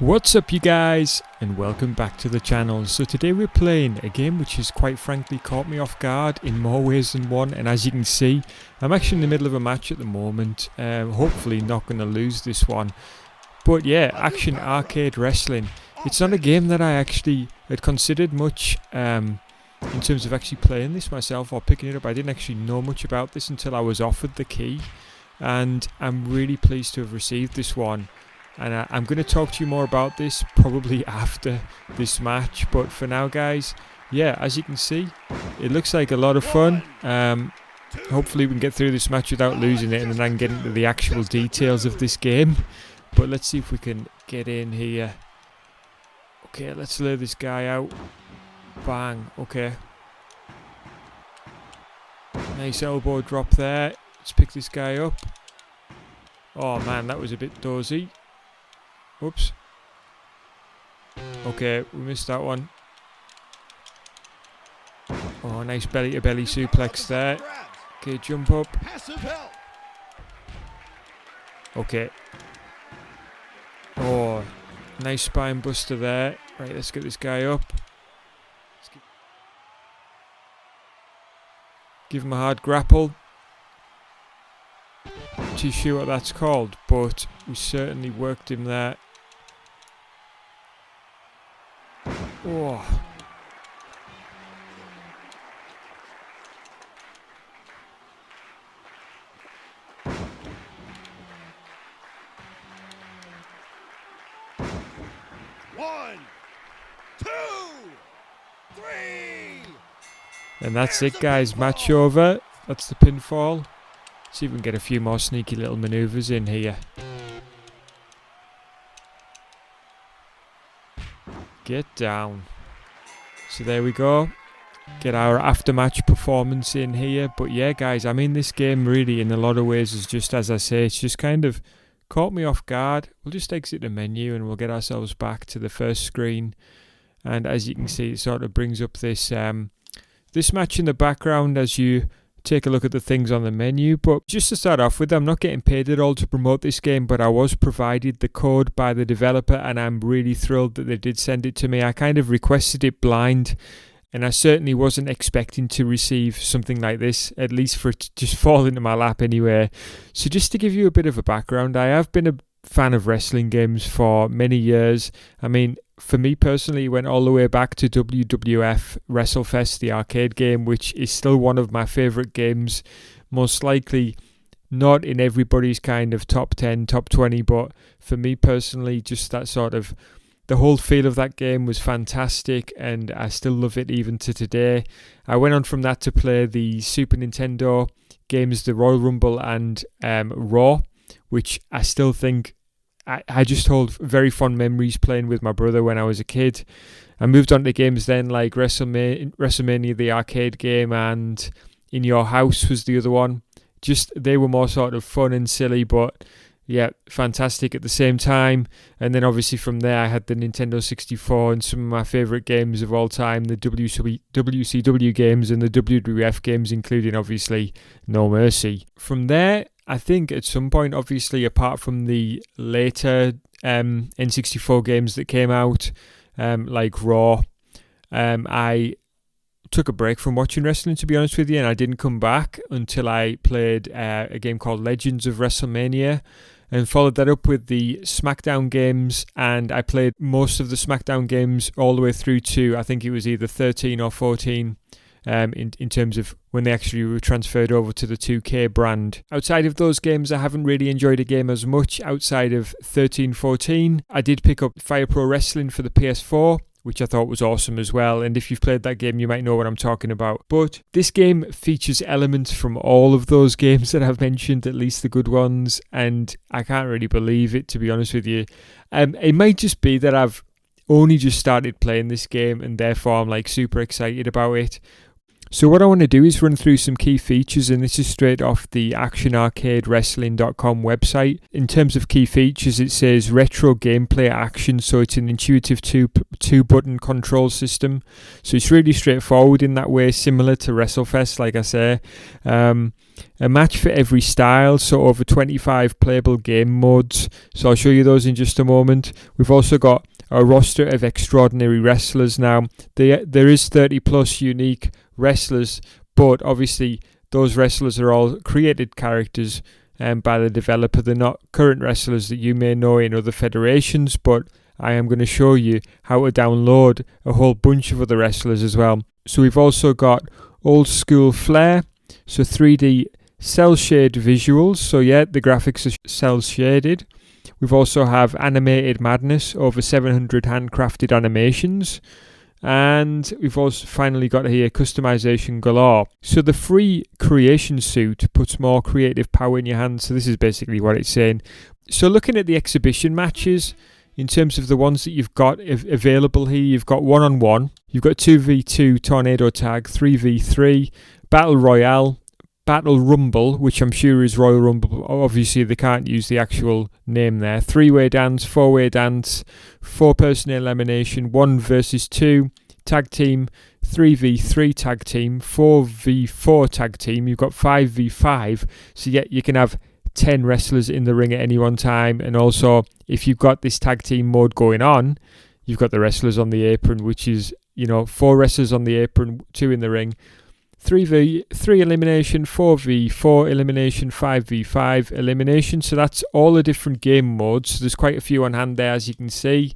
What's up you guys, and welcome back to the channel. So today we're playing a game which has quite frankly caught me off guard in more ways than one, and as you can see I'm actually in the middle of a match at the moment, hopefully not going to lose this one. But yeah, Action Arcade Wrestling. It's not a game that I actually had considered much in terms of actually playing this myself or picking it up. I didn't actually know much about this until I was offered the key, and I'm really pleased to have received this one. And I'm going to talk to you more about this probably after this match. But for now, guys, yeah, as you can see, it looks like a lot of fun. Hopefully we can get through this match without losing it, and then I can get into the actual details of this game. But let's see if we can get in here. Okay, let's lay this guy out. Bang, okay. Nice elbow drop there. Let's pick this guy up. Oh man, that was a bit dozy. Oops. Okay, we missed that one. Oh, nice belly-to-belly suplex there. Okay, jump up. Okay. Oh, nice spine buster there. Right, let's get this guy up. Give him a hard grapple. Not too sure what that's called, but we certainly worked him there. Oh. One, two, three. And that's it, guys. Match over. That's the pinfall. See if we can get a few more sneaky little maneuvers in here. Get down. So there we go. Get our aftermatch performance in here. But yeah, guys, I mean, this game really in a lot of ways is just, as I say, it's just kind of caught me off guard. We'll just exit the menu and we'll get ourselves back to the first screen. And as you can see, it sort of brings up this this match in the background as you take a look at the things on the menu. But just to start off with, I'm not getting paid at all to promote this game, but I was provided the code by the developer and I'm really thrilled that they did send it to me. I kind of requested it blind, and I certainly wasn't expecting to receive something like this, at least for it to just fall into my lap anyway. So just to give you a bit of a background, I have been a fan of wrestling games for many years. I mean, for me personally, it went all the way back to WWF WrestleFest, the arcade game, which is still one of my favourite games. Most likely not in everybody's kind of top 10, top 20, but for me personally, just that sort of, the whole feel of that game was fantastic, and I still love it even to today. I went on from that to play the Super Nintendo games, the Royal Rumble and Raw, which I still think I just hold very fond memories playing with my brother when I was a kid. I moved on to games then like WrestleMania, the arcade game, and In Your House was the other one. Just, they were more sort of fun and silly, but yeah, fantastic at the same time. And then obviously from there I had the Nintendo 64 and some of my favourite games of all time, the WCW games and the WWF games, including obviously No Mercy. From there, I think at some point, obviously, apart from the later N64 games that came out, like Raw, I took a break from watching wrestling, to be honest with you, and I didn't come back until I played a game called Legends of WrestleMania, and followed that up with the SmackDown games, and I played most of the SmackDown games all the way through to, I think it was either 13 or 14, in terms of when they actually were transferred over to the 2K brand. Outside of those games, I haven't really enjoyed a game as much outside of 13-14. I did pick up Fire Pro Wrestling for the PS4, which I thought was awesome as well, and if you've played that game you might know what I'm talking about. But this game features elements from all of those games that I've mentioned, at least the good ones, and I can't really believe it, to be honest with you. It might just be that I've only just started playing this game and therefore I'm like super excited about it. So what I want to do is run through some key features, and this is straight off the ActionArcadeWrestling.com website. In terms of key features, it says retro gameplay action, so it's an intuitive two-button control system. So it's really straightforward in that way, similar to WrestleFest, like I say. a match for every style, so over 25 playable game modes. So I'll show you those in just a moment. We've also got a roster of extraordinary wrestlers now. There is 30 plus unique wrestlers, but obviously those wrestlers are all created characters by the developer. They're not current wrestlers that you may know in other federations, but I am going to show you how to download a whole bunch of other wrestlers as well. So we've also got old school flair, so 3D cell shade visuals. So yeah, the graphics are cell shaded. We've also have animated madness, over 700 handcrafted animations. And we've also finally got here customization galore. So the free creation suit puts more creative power in your hands. So this is basically what it's saying. So looking at the exhibition matches, in terms of the ones that you've got available here, you've got 1-on-1, you've got 2v2 tornado tag, 3v3, battle royale, battle rumble, which I'm sure is Royal Rumble. Obviously they can't use the actual name there. 3-way dance, 4-way dance, 4-person elimination, 1 versus 2, tag team, 3v3 tag team, 4v4 tag team. You've got 5v5, so yeah, you can have 10 wrestlers in the ring at any one time. And also, if you've got this tag team mode going on, you've got the wrestlers on the apron, which is, 4 wrestlers on the apron, 2 in the ring. 3v3 elimination, 4v4 elimination, 5v5 elimination. So that's all the different game modes. So there's quite a few on hand there, as you can see.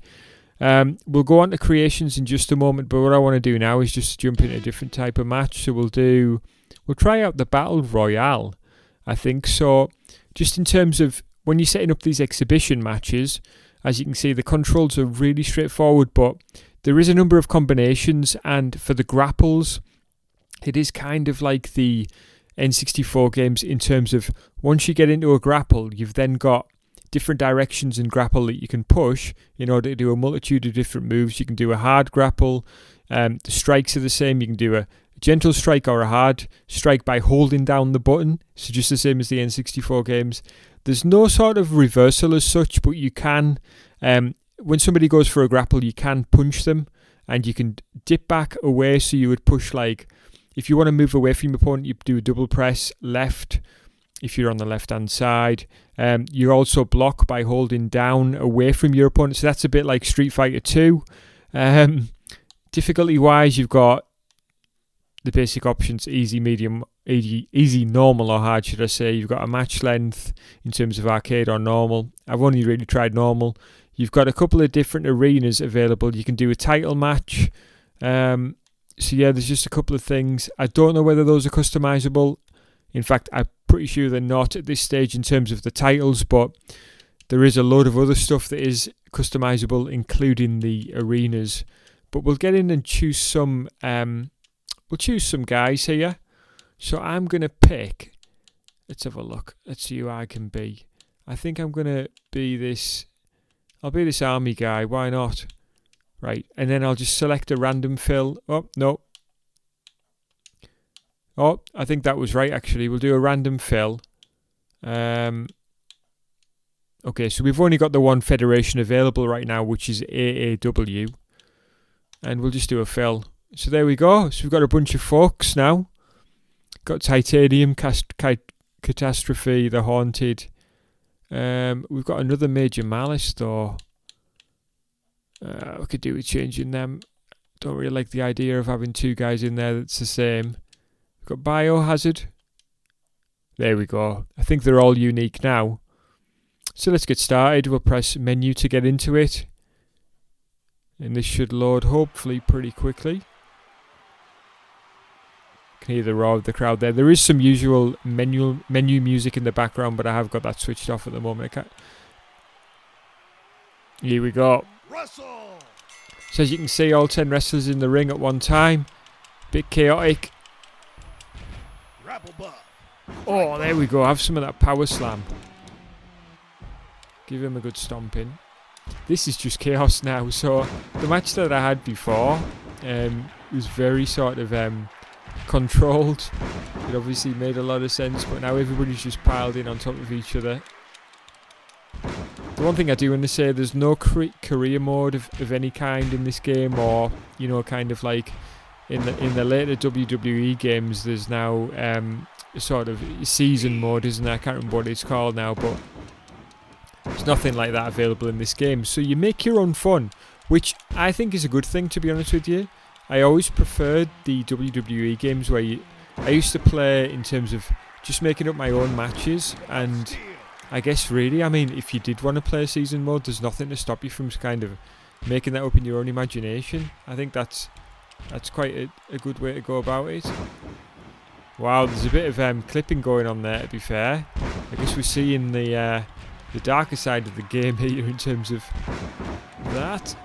We'll go on to creations in just a moment, but what I want to do now is just jump into a different type of match. So we'll try out the Battle Royale, I think. So just in terms of when you're setting up these exhibition matches, as you can see, the controls are really straightforward, but there is a number of combinations, and for the grapples, it is kind of like the N64 games in terms of once you get into a grapple, you've then got different directions in grapple that you can push in order to do a multitude of different moves. You can do a hard grapple. The strikes are the same. You can do a gentle strike or a hard strike by holding down the button. So just the same as the N64 games. There's no sort of reversal as such, but you can, when somebody goes for a grapple, you can punch them and you can dip back away. So you would push, like, if you want to move away from your opponent, you do a double press left if you're on the left hand side. You also block by holding down away from your opponent. So that's a bit like Street Fighter 2. Difficulty wise, you've got the basic options: easy, medium, easy, normal, or hard, should I say. You've got a match length in terms of arcade or normal. I've only really tried normal. You've got a couple of different arenas available. You can do a title match. So yeah, there's just a couple of things. I don't know whether those are customizable. In fact, I'm pretty sure they're not at this stage in terms of the titles, but there is a load of other stuff that is customizable, including the arenas. But we'll get in and choose some. We'll choose some guys here. So I'm gonna pick. Let's have a look. Let's see who I can be. I think I'm gonna be this. I'll be this army guy. Why not? Right, and then I'll just select a random fill. Oh, no. Oh, I think that was right, actually. We'll do a random fill. Okay, so we've only got the one federation available right now, which is AAW. And we'll just do a fill. So there we go. So we've got a bunch of folks now. Got Titanium, Catastrophe, The Haunted. We've got another Major Malice, though. We could do with changing them. Don't really like the idea of having 2 guys in there that's the same. We've got Biohazard. There we go. I think they're all unique now. So let's get started. We'll press menu to get into it. And this should load hopefully pretty quickly. Can hear the roar of the crowd there. There is some usual menu music in the background, but I have got that switched off at the moment. Here we go. Wrestle. So as you can see, all 10 wrestlers in the ring at one time. Bit chaotic. Grapple buff. Oh, there we go. Have some of that power slam. Give him a good stomping. This is just chaos now. So the match that I had before was very sort of controlled. It obviously made a lot of sense, but now everybody's just piled in on top of each other. The one thing I do want to say, there's no career mode of any kind in this game, or kind of like in the later WWE games, there's now sort of season mode, isn't there? I can't remember what it's called now, but there's nothing like that available in this game. So you make your own fun, which I think is a good thing, to be honest with you. I always preferred the WWE games where I used to play in terms of just making up my own matches, and I guess really, I mean, if you did want to play season mode, there's nothing to stop you from kind of making that up in your own imagination. I think that's quite a good way to go about it. Wow, there's a bit of clipping going on there, to be fair. I guess we're seeing the darker side of the game here in terms of that.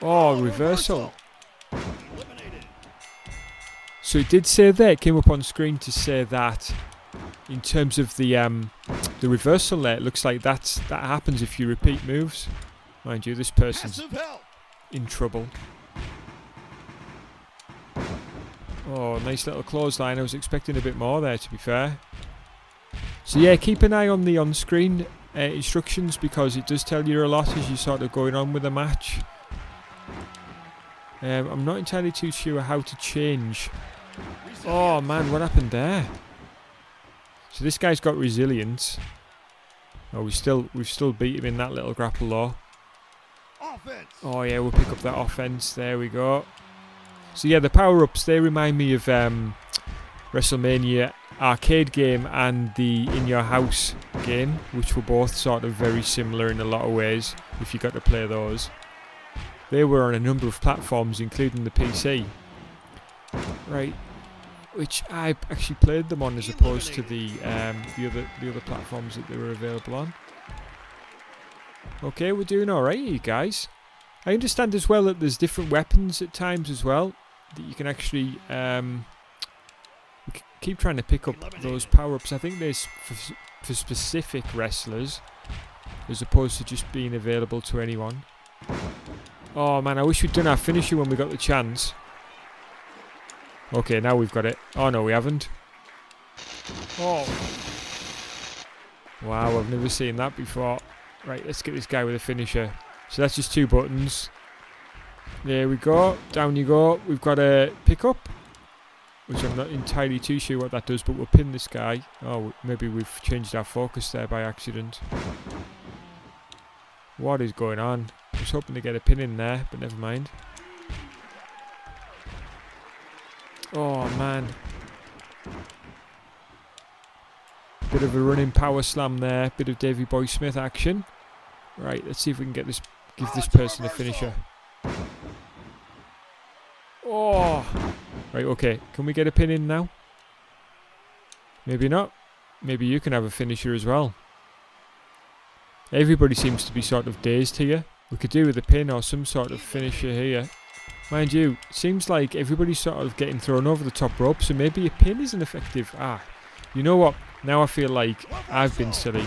Oh, reversal. So it did say there, it came up on screen to say that in terms of the reversal there, it looks like that happens if you repeat moves. Mind you, this person's in trouble. Oh, nice little clothesline. I was expecting a bit more there, to be fair. So yeah, keep an eye on the on-screen instructions, because it does tell you a lot as you're sort of going on with the match. I'm not entirely too sure how to change. Oh man, what happened there? So this guy's got resilience. Oh, we've still beat him in that little grapple though. Oh yeah, we'll pick up that offense. There we go. So yeah, the power-ups, they remind me of WrestleMania arcade game and the In Your House game, which were both sort of very similar in a lot of ways if you got to play those. They were on a number of platforms, including the PC. Right, which I actually played them on as opposed to the other platforms that they were available on. Okay, we're doing alright, you guys. I understand as well that there's different weapons at times as well that you can actually keep trying to pick up those power-ups. I think there's for specific wrestlers as opposed to just being available to anyone. Oh man, I wish we'd done our finisher when we got the chance. Okay, now we've got it. Oh no, we haven't. Oh. Wow, I've never seen that before. Right, let's get this guy with a finisher. So that's just 2 buttons. There we go. Down you go. We've got a pick-up, which I'm not entirely too sure what that does, but we'll pin this guy. Oh, maybe we've changed our focus there by accident. What is going on? I was hoping to get a pin in there, but never mind. Oh, man. Bit of a running power slam there. Bit of Davey Boy Smith action. Right, let's see if we can give this person a finisher. Oh! Right, okay. Can we get a pin in now? Maybe not. Maybe you can have a finisher as well. Everybody seems to be sort of dazed here. We could do with a pin or some sort of finisher here. Mind you, it seems like everybody's sort of getting thrown over the top rope, so maybe a pin isn't effective. Ah, you know what? Now I feel like I've been silly.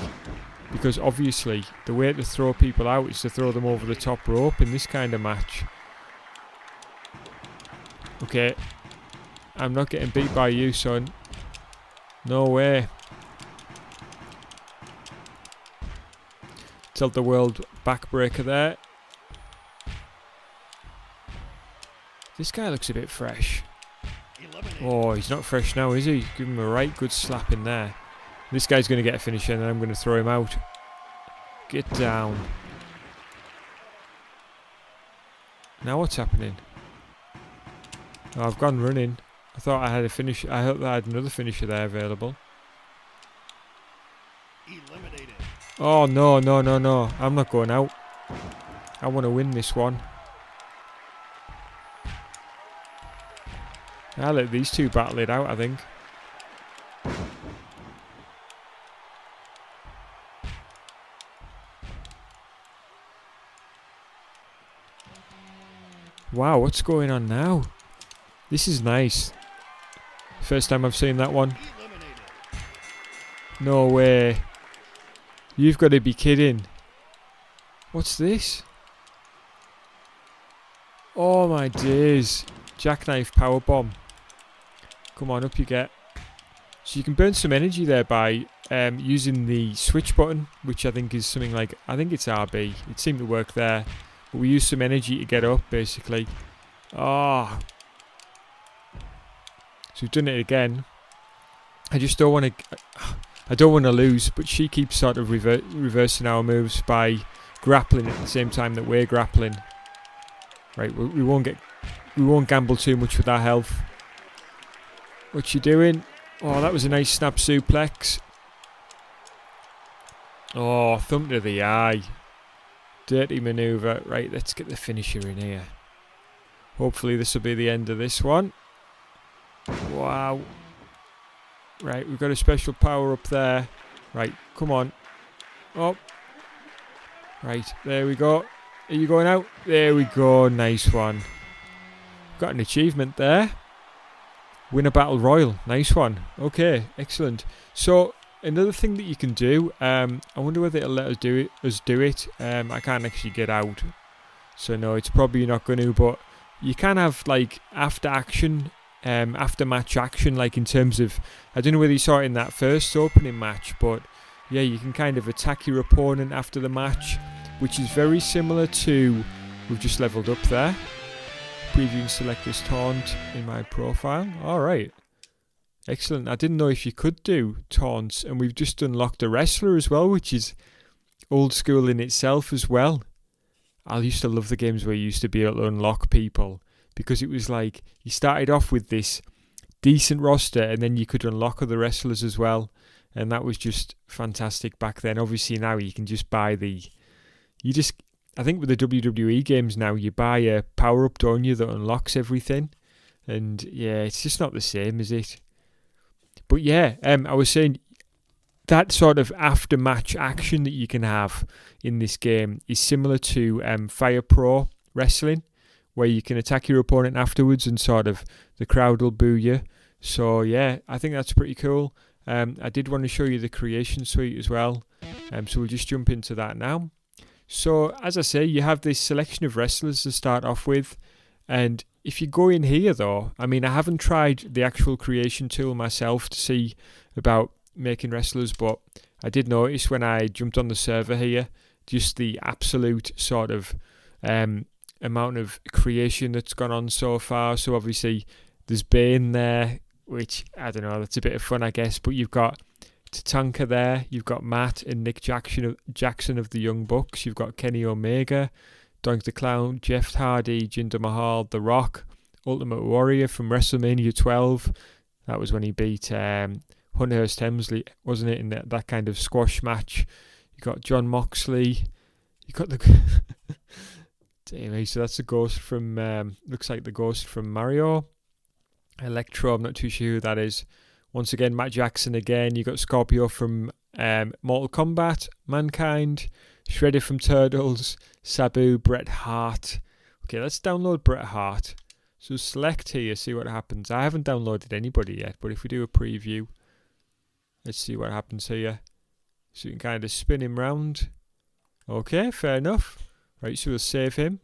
Because obviously, the way to throw people out is to throw them over the top rope in this kind of match. Okay. I'm not getting beat by you, son. No way. Tilt the world backbreaker there. This guy looks a bit fresh. Oh, he's not fresh now, is he? Give him a right good slap in there. This guy's going to get a finisher and then I'm going to throw him out. Get down. Now what's happening? Oh, I've gone running. I thought I had a finish. I hope I had another finisher there available. Oh, no, no, no, no. I'm not going out. I want to win this one. I'll let these two battle it out, I think. Wow, what's going on now? This is nice. First time I've seen that one. No way. You've got to be kidding. What's this? Oh my days. Jackknife powerbomb. Come on, up you get. So you can burn some energy there by using the switch button, which I think is something like, I think it's RB. It seemed to work there. But we use some energy to get up, basically. Ah. Oh. So we've done it again. I just don't want to... I don't want to lose, but she keeps sort of reversing our moves by grappling at the same time that we're grappling. Right, we won't gamble too much with our health. What's she doing? Oh, that was a nice snap suplex. Oh, thump to the eye. Dirty manoeuvre. Right, let's get the finisher in here. Hopefully this will be the end of this one. Wow. Right, we've got a special power up there. Right, come on. Oh. Right, there we go. Are you going out? There we go. Nice one. Got an achievement there. Win a battle royal. Nice one. Okay, excellent. So, another thing that you can do, I wonder whether it'll let us do it. I can't actually get out. So no, it's probably not going to, but you can have like after match action, like in terms of, I don't know whether you saw it in that first opening match, but yeah, you can kind of attack your opponent after the match, which is very similar to, we've just leveled up there. Preview and select this taunt in my profile. Alright. Excellent. I didn't know if you could do taunts, and we've just unlocked a wrestler as well, which is old school in itself as well. I used to love the games where you used to be able to unlock people, because it was like you started off with this decent roster and then you could unlock other wrestlers as well, and that was just fantastic back then. Obviously now you can just buy I think with the WWE games now, you buy a power-up, don't you, that unlocks everything. And yeah, it's just not the same, is it? But yeah, I was saying that sort of after-match action that you can have in this game is similar to Fire Pro Wrestling, where you can attack your opponent afterwards and sort of the crowd will boo you. So yeah, I think that's pretty cool. I did want to show you the creation suite as well. So we'll just jump into that now. So, as I say, you have this selection of wrestlers to start off with, and if you go in here though, I mean, I haven't tried the actual creation tool myself to see about making wrestlers, but I did notice when I jumped on the server here, just the absolute sort of amount of creation that's gone on so far. So obviously there's Bane there, which, I don't know, that's a bit of fun, I guess, but you've got Tatanka there, you've got Matt and Nick Jackson of the Young Bucks, you've got Kenny Omega, Doink the Clown, Jeff Hardy, Jinder Mahal, The Rock, Ultimate Warrior from WrestleMania 12. That was when he beat Hunter Hearst Helmsley, wasn't it, in that kind of squash match. You got John Moxley, you got the anyway, so that's the ghost from looks like the ghost from Mario. Electro, I'm not too sure who that is. Once again, Matt Jackson again. You got Scorpio from Mortal Kombat, Mankind, Shredder from Turtles, Sabu, Bret Hart. Okay, let's download Bret Hart. So select here, see what happens. I haven't downloaded anybody yet, but if we do a preview, let's see what happens here. So you can kind of spin him round. Okay, fair enough. Right, so we'll save him.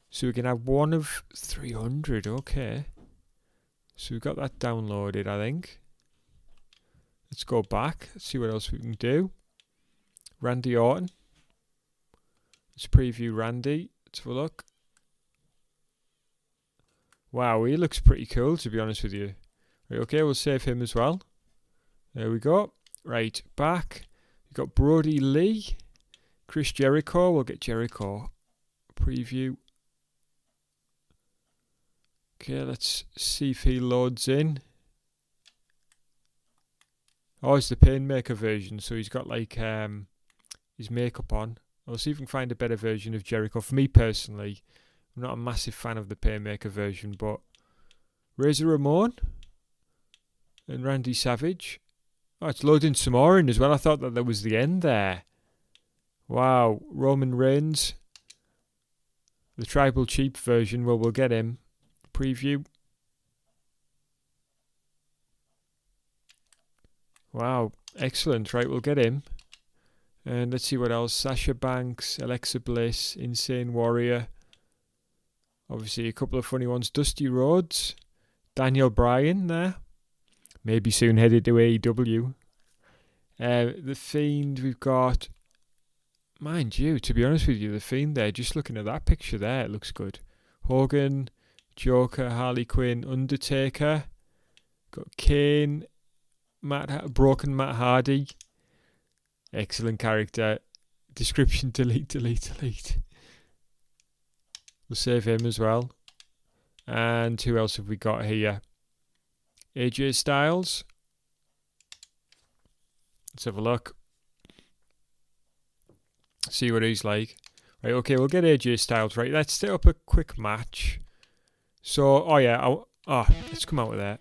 So we can have one of 300, okay. So we've got that downloaded, I think. Let's go back, let's see what else we can do. Randy Orton. Let's preview Randy. Let's have a look. Wow, he looks pretty cool, to be honest with you. Right, okay, we'll save him as well. There we go. Right, back. We've got Brody Lee. Chris Jericho. We'll get Jericho. Preview. Okay, let's see if he loads in. Oh, it's the Painmaker version, so he's got like his makeup on. I'll see if we can find a better version of Jericho. For me personally, I'm not a massive fan of the Painmaker version, but Razor Ramon and Randy Savage. Oh, it's loading some more in as well. I thought that was the end there. Wow, Roman Reigns. The Tribal Chief version, well, we'll get him. Preview. Wow, excellent. Right, we'll get him. And let's see what else. Sasha Banks, Alexa Bliss, Insane Warrior. Obviously a couple of funny ones. Dusty Rhodes, Daniel Bryan there. Maybe soon headed to AEW. The Fiend, we've got... Mind you, to be honest with you, The Fiend there, just looking at that picture there, it looks good. Hogan, Joker, Harley Quinn, Undertaker, Got Kane, broken Matt Hardy. Excellent character. Description, delete. We'll save him as well. And who else have we got here? AJ Styles. Let's have a look. See what he's like. Right, okay, we'll get AJ Styles. Right, let's set up a quick match. So, let's come out with that.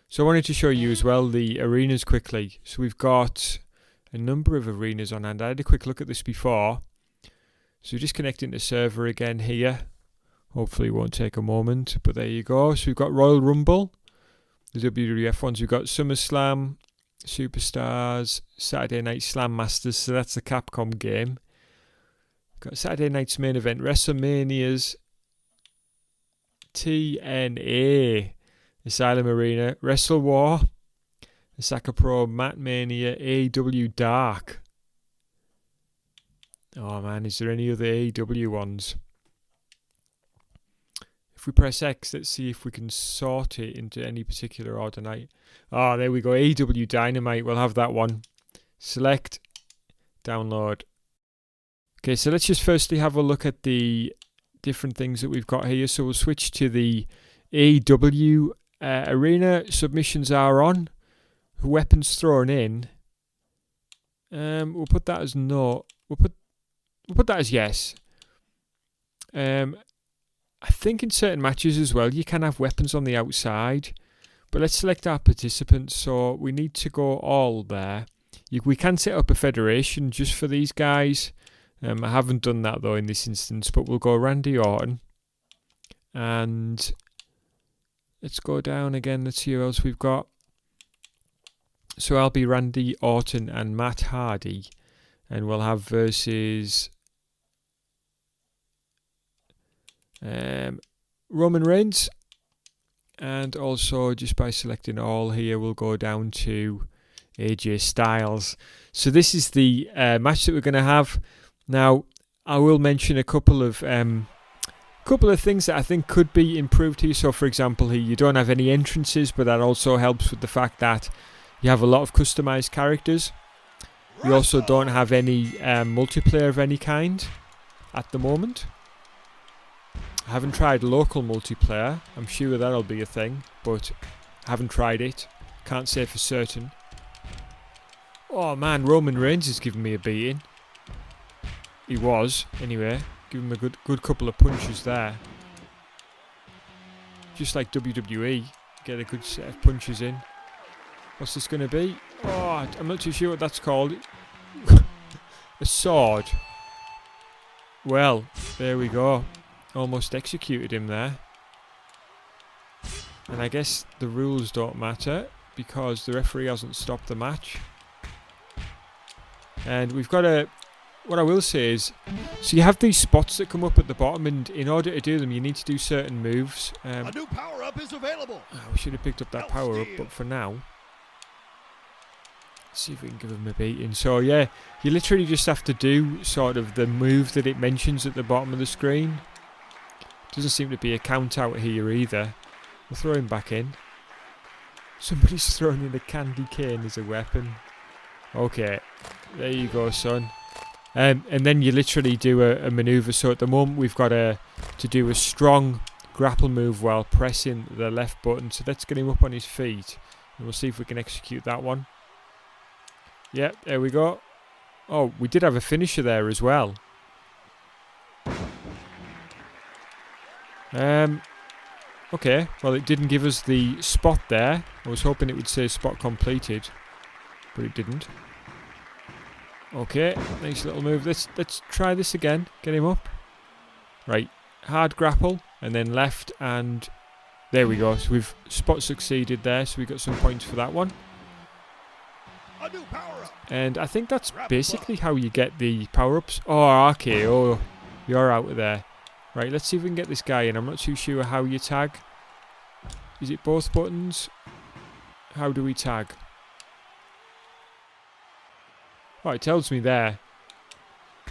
So I wanted to show you as well the arenas quickly. So we've got a number of arenas on hand. I had a quick look at this before. So just connecting to server again here. Hopefully it won't take a moment, but there you go. So we've got Royal Rumble, the WWF ones. We've got SummerSlam, Superstars, Saturday Night Slam Masters. So that's the Capcom game. We've got Saturday Night's Main Event, WrestleManias, TNA, Asylum Arena, Wrestle War, Osaka Pro, Mat Mania, AEW Dark. Oh man, is there any other AEW ones? If we press X, let's see if we can sort it into any particular order night. Oh, there we go. AEW Dynamite. We'll have that one. Select. Download. Okay, so let's just firstly have a look at the different things that we've got here. So we'll switch to the AEW arena. Submissions are on. Weapons thrown in. We'll put that as no. We'll put that as yes. I think in certain matches as well, you can have weapons on the outside. But let's select our participants. So we need to go all there. We can set up a federation just for these guys. I haven't done that though in this instance, but we'll go Randy Orton. And let's go down again. Let's see who else we've got. So I'll be Randy Orton and Matt Hardy. And we'll have versus Roman Reigns. And also just by selecting all here, we'll go down to AJ Styles. So this is the match that we're going to have. Now, I will mention a couple of things that I think could be improved here. So, for example, here you don't have any entrances, but that also helps with the fact that you have a lot of customized characters. You also don't have any multiplayer of any kind at the moment. I haven't tried local multiplayer. I'm sure that'll be a thing, but I haven't tried it. Can't say for certain. Oh man, Roman Reigns is giving me a beating. He was, anyway. Give him a good couple of punches there. Just like WWE. Get a good set of punches in. What's this going to be? Oh, I'm not too sure what that's called. A sword. Well, there we go. Almost executed him there. And I guess the rules don't matter because the referee hasn't stopped the match. And we've got a... What I will say is, so you have these spots that come up at the bottom, and in order to do them, you need to do certain moves. A new power-up is available. We should have picked up that power-up, but for now, let's see if we can give him a beating. So yeah, you literally just have to do sort of the move that it mentions at the bottom of the screen. Doesn't seem to be a count out here either. We'll throw him back in. Somebody's thrown in a candy cane as a weapon. Okay, there you go, son. And then you literally do a manoeuvre. So at the moment we've got to do a strong grapple move while pressing the left button. So let's get him up on his feet. And we'll see if we can execute that one. Yep, there we go. Oh, we did have a finisher there as well. Okay, well it didn't give us the spot there. I was hoping it would say spot completed, but it didn't. Okay, nice little move. Let's try this again. Get him up. Right, hard grapple, and then left, and there we go. So we've spot succeeded there, so we got some points for that one. A new power-up. And I think that's basically how you get the power-ups. Oh, RKO, you're out of there. Right, let's see if we can get this guy in. I'm not too sure how you tag. Is it both buttons? How do we tag? Oh, it tells me there.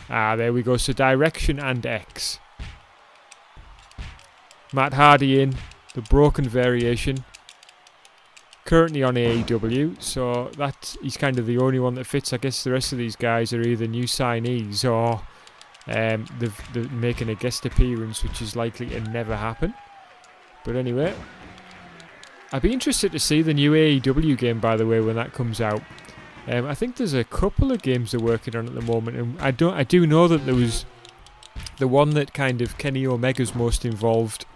Ah, there we go. So direction and X. Matt Hardy in. The broken variation. currently on AEW, so that he's kind of the only one that fits. I guess the rest of these guys are either new signees or they're making a guest appearance, which is likely to never happen. But anyway, I'd be interested to see the new AEW game, by the way, when that comes out. I think there's a couple of games they're working on at the moment, and I do know that there was the one that kind of Kenny Omega's most involved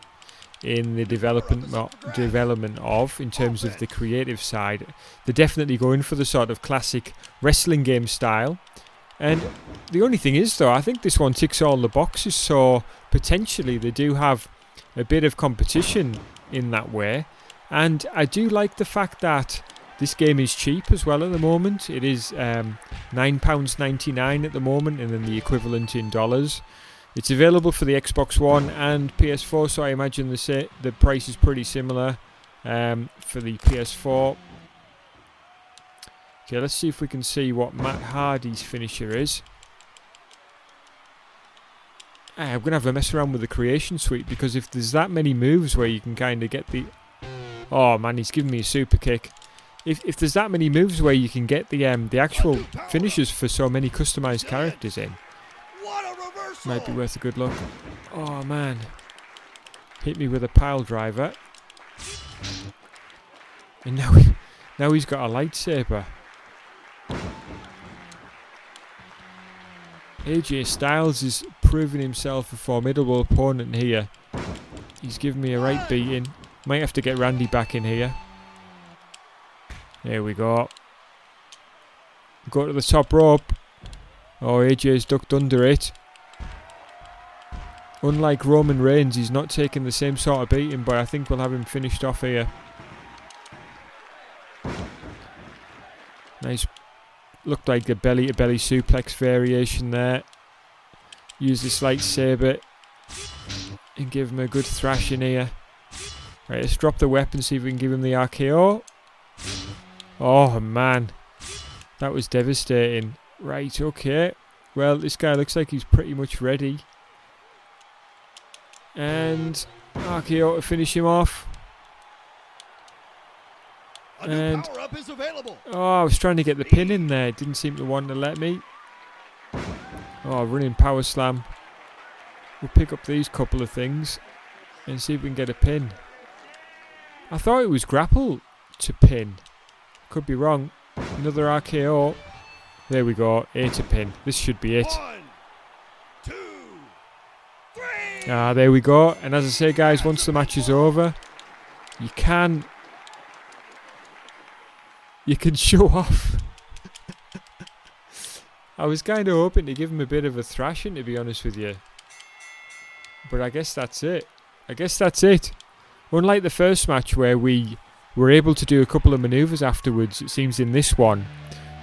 in the development of, in terms of the creative side. They're definitely going for the sort of classic wrestling game style. And the only thing is, though, I think this one ticks all the boxes, so potentially they do have a bit of competition in that way. And I do like the fact that this game is cheap as well at the moment. It is £9.99 at the moment, and then the equivalent in dollars. It's available for the Xbox One and PS4, so I imagine the price is pretty similar for the PS4. Okay, let's see if we can see what Matt Hardy's finisher is. I'm going to have a mess around with the creation suite, because if there's that many moves where you can kind of get the... Oh man, he's giving me a super kick. If there's that many moves where you can get the actual finishers for so many customized characters in, might be worth a good look. Oh man, hit me with a pile driver, and now he's got a lightsaber. AJ Styles is proving himself a formidable opponent here. He's giving me a right beating. Might have to get Randy back in here. There we go. Go to the top rope. Oh, AJ's ducked under it. Unlike Roman Reigns, he's not taking the same sort of beating, but I think we'll have him finished off here. Nice. Looked like a belly-to-belly suplex variation there. Use this lightsaber and give him a good thrashing here. Right, let's drop the weapon, see if we can give him the RKO. Oh man, that was devastating. Right, okay. Well, this guy looks like he's pretty much ready. And RKO to finish him off. And oh, I was trying to get the pin in there. It didn't seem to want to let me. Oh, running power slam. We'll pick up these couple of things and see if we can get a pin. I thought it was grapple to pin. Could be wrong. Another RKO. There we go. A to pin. This should be it. 1, 2, 3. Ah, there we go. And as I say, guys, once the match is over, you can show off. I was kind of hoping to give him a bit of a thrashing, to be honest with you. But I guess that's it. Unlike the first match where we were able to do a couple of manoeuvres afterwards, it seems in this one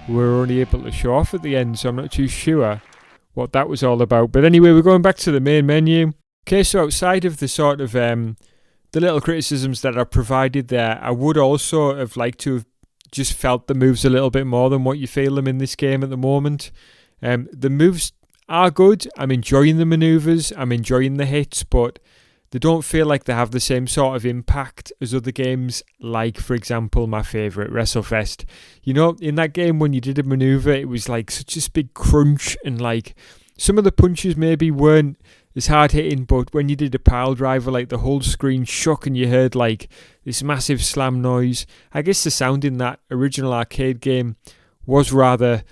we were only able to show off at the end, so I'm not too sure what that was all about. But anyway, we're going back to the main menu. Okay, so outside of the sort of the little criticisms that are provided there, I would also have liked to have just felt the moves a little bit more than what you feel them in this game at the moment. The moves are good. I'm enjoying the manoeuvres. I'm enjoying the hits, but they don't feel like they have the same sort of impact as other games, like, for example, my favourite, WrestleFest. You know, in that game when you did a manoeuvre, it was like such a big crunch, and like some of the punches maybe weren't as hard hitting, but when you did a pile driver, like the whole screen shook and you heard like this massive slam noise. I guess the sound in that original arcade game was rather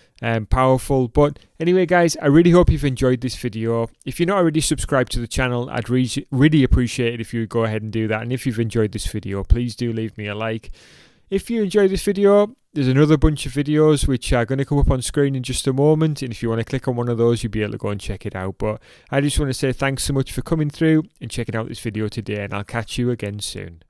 powerful. But anyway, guys, I really hope you've enjoyed this video. If you're not already subscribed to the channel, I'd really appreciate it if you would go ahead and do that. And if you've enjoyed this video, please do leave me a like. If you enjoyed this video, there's another bunch of videos which are going to come up on screen in just a moment, and if you want to click on one of those, you'll be able to go and check it out. But I just want to say thanks so much for coming through and checking out this video today, and I'll catch you again soon.